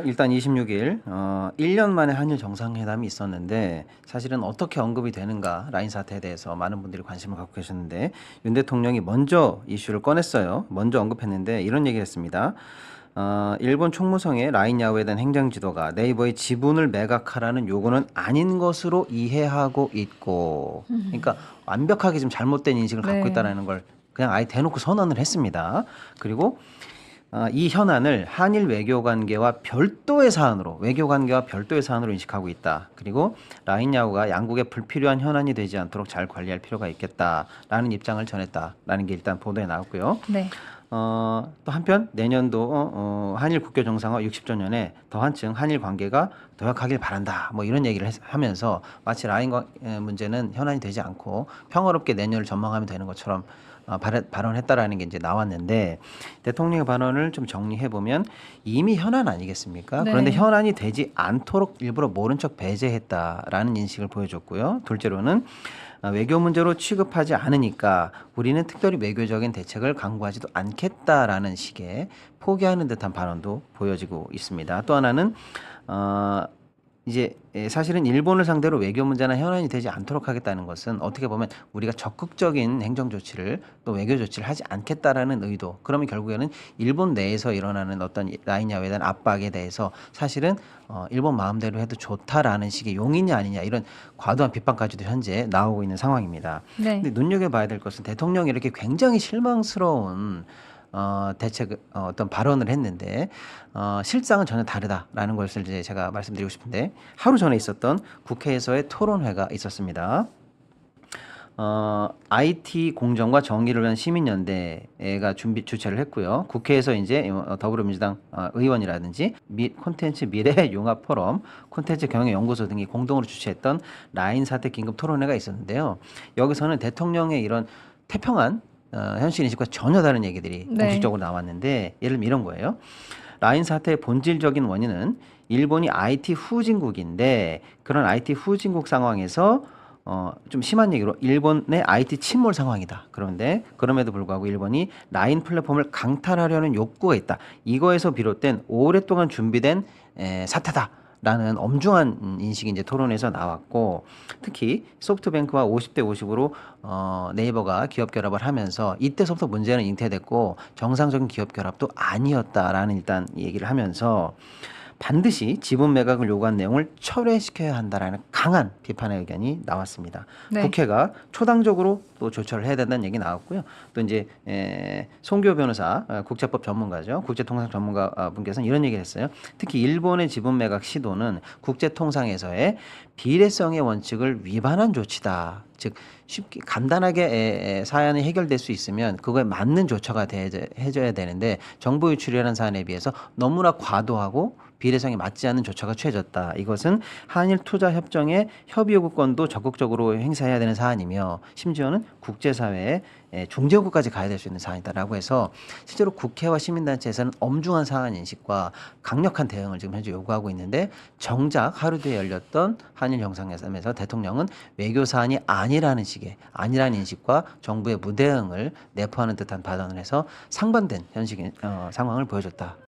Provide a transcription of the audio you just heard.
일단 26일 1년 만에 한일 정상회담이 있었는데 사실은 어떻게 언급이 되는가 라인 사태에 대해서 많은 분들이 관심을 갖고 계셨는데 윤 대통령이 먼저 이슈를 꺼냈어요. 먼저 언급했는데 이런 얘기를 했습니다. 일본 총무성의 라인 야후에 대한 행정지도가 네이버의 지분을 매각하라는 요구는 아닌 것으로 이해하고 있고, 그러니까 완벽하게 지금 잘못된 인식을 갖고 네. 있다라는 걸 그냥 아예 대놓고 선언을 했습니다. 그리고 이 현안을 한일 외교관계와 별도의 사안으로 인식하고 있다. 그리고 라인 야후가 양국의 불필요한 현안이 되지 않도록 잘 관리할 필요가 있겠다라는 입장을 전했다라는 게 일단 보도에 나왔고요. 네. 또 한편 내년도 한일 국교 정상화 60周年에 더 한층 한일 관계가 도약하길 바란다. 뭐 이런 얘기를 하면서 마치 라인 문제는 현안이 되지 않고 평화롭게 내년을 전망하면 되는 것처럼 발언했다라는 게 이제 나왔는데 대통령의 발언을 좀 정리해 보면 이미 현안 아니겠습니까? 네. 그런데 현안이 되지 않도록 일부러 모른 척 배제했다라는 인식을 보여줬고요. 둘째로는 외교 문제로 취급하지 않으니까 우리는 특별히 외교적인 대책을 강구하지도 않겠다라는 식의 포기하는 듯한 발언도 보여지고 있습니다. 또 하나는 이제 사실은 일본을 상대로 외교 문제나 현안이 되지 않도록 하겠다는 것은 어떻게 보면 우리가 적극적인 행정 조치를 또 외교 조치를 하지 않겠다라는 의도. 그러면 결국에는 일본 내에서 일어나는 어떤 라인 야후에 대한 압박에 대해서 사실은 일본 마음대로 해도 좋다라는 식의 용인이 아니냐 이런 과도한 비판까지도 현재 나오고 있는 상황입니다. 네. 근데 눈여겨봐야 될 것은 대통령이 이렇게 굉장히 실망스러운 대책 어떤 발언을 했는데 실상은 전혀 다르다라는 것을 이제 제가 말씀드리고 싶은데 하루 전에 있었던 국회에서의 토론회가 있었습니다. IT 공정과 정의를 위한 시민연대가 주최를 했고요. 국회에서 이제 더불어민주당 의원이라든지 콘텐츠 미래 융합 포럼, 콘텐츠 경영 연구소 등이 공동으로 주최했던 라인 사태 긴급 토론회가 있었는데요. 여기서는 대통령의 이런 태평한 현실 인식과 전혀 다른 얘기들이 네. 공식적으로 나왔는데 예를 들면 이런 거예요. 라인 사태의 본질적인 원인은 일본이 IT 후진국인데 그런 IT 후진국 상황에서 좀 심한 얘기로 일본의 IT 침몰 상황이다. 그런데 그럼에도 불구하고 일본이 라인 플랫폼을 강탈하려는 욕구가 있다. 이거에서 비롯된 오랫동안 준비된 사태다. 라는 엄중한 인식이 이제 토론에서 나왔고 특히 소프트뱅크와 50대 50으로 네이버가 기업 결합을 하면서 이때서부터 문제는 잉태됐고 정상적인 기업 결합도 아니었다라는 일단 얘기를 하면서 반드시 지분 매각을 요구한 내용을 철회시켜야 한다라는 강한 비판의 의견이 나왔습니다. 네. 국회가 초당적으로 또 조처를 해야 된다는 얘기 나왔고요. 또 이제 송교 변호사 국제법 전문가죠. 국제통상 전문가 분께서는 이런 얘기를 했어요. 특히 일본의 지분 매각 시도는 국제통상에서의 비례성의 원칙을 위반한 조치다. 즉 쉽게 간단하게 사안이 해결될 수 있으면 그거에 맞는 조처가 해줘야 되는데 정보 유출이라는 사안에 비해서 너무나 과도하고 비례성에 맞지 않는 조처가 취해졌다. 이것은 한일 투자 협정의 협의 요구권도 적극적으로 행사해야 되는 사안이며 심지어는 국제사회의 중재국까지 가야 될 수 있는 사안이다라고 해서 실제로 국회와 시민단체에서는 엄중한 사안 인식과 강력한 대응을 지금 현재 요구하고 있는데 정작 하루 뒤에 열렸던 한일 정상회담에서 대통령은 외교 사안이 아니라는 인식과 정부의 무대응을 내포하는 듯한 발언을 해서 상반된 현실 상황을 보여줬다.